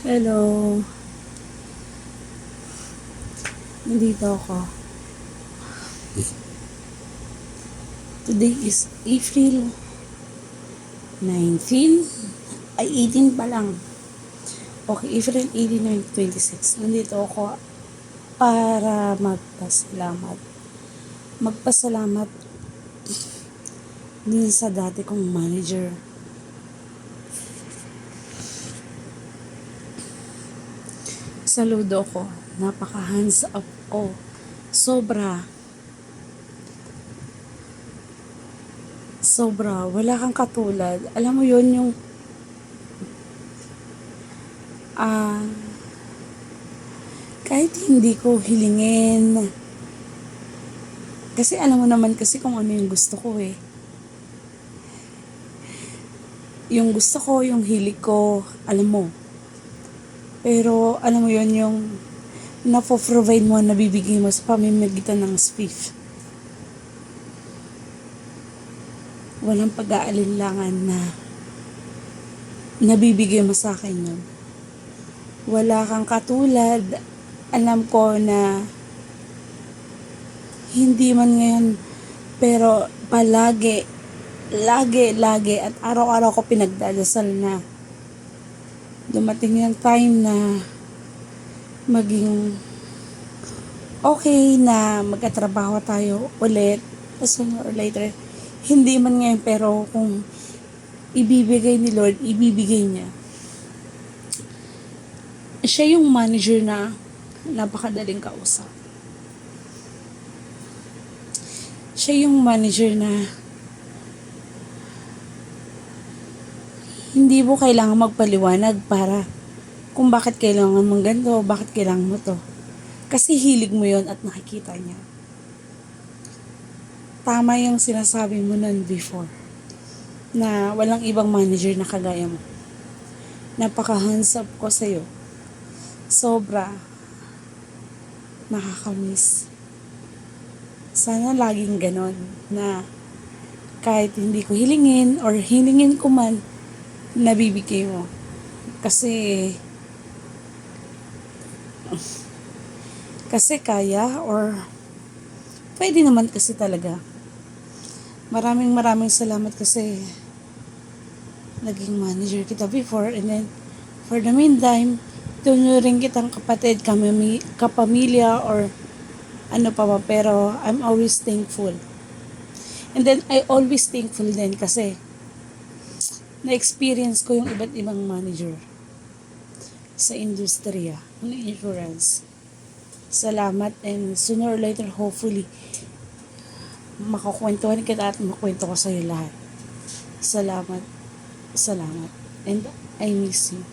Hello, nandito ako. Today is April 19, ay 18 pa lang. Okay, April 18, 2026. Nandito ako para magpasalamat. Magpasalamat din sa dati kong manager. Saludo ko. Napaka hands up ko. Sobra. Wala kang katulad. Alam mo yon yung kahit hindi ko hilingin. Kasi alam mo naman kasi kung ano yung gusto ko eh. Yung gusto ko, yung hilig ko, alam mo. Pero alam mo yon yung napoprovide mo, nabibigay mo sa pamamagitan ng spiff. Walang pag-aalinlangan na nabibigay mo sa akin yun. Wala kang katulad. Alam ko na hindi man ngayon, pero palagi, lagi, at araw-araw ko pinagdadasal na dumating yung time na maging okay na magkatrabaho tayo ulit sooner or later. Hindi man ngayon, pero kung ibibigay ni Lord, ibibigay niya. Siya yung manager na napakadaling kausap. Siya yung manager na hindi mo kailangan magpaliwanag para kung bakit kailangan mong ganito, bakit kailangan mo to. Kasi hilig mo yon at nakikita niya. Tama yung sinasabi mo nun before na walang ibang manager na kagaya mo. Napaka-hands up ko sa'yo. Sobra. Nakakamiss. Sana laging ganon na kahit hindi ko hilingin or hilingin ko man, nabibigay mo. Kasi kaya or pwede naman kasi talaga. Maraming salamat kasi naging manager kita before, and then for the meantime, tunuring kitang kapatid, kapamilya, or ano pa ba, pero I'm always thankful. And then I always thankful din kasi na-experience ko yung iba't ibang manager sa industriya ng insurance. Salamat, and sooner or later, hopefully, makakwentuhan kita at makwento ko sa'yo lahat. Salamat. And I miss you.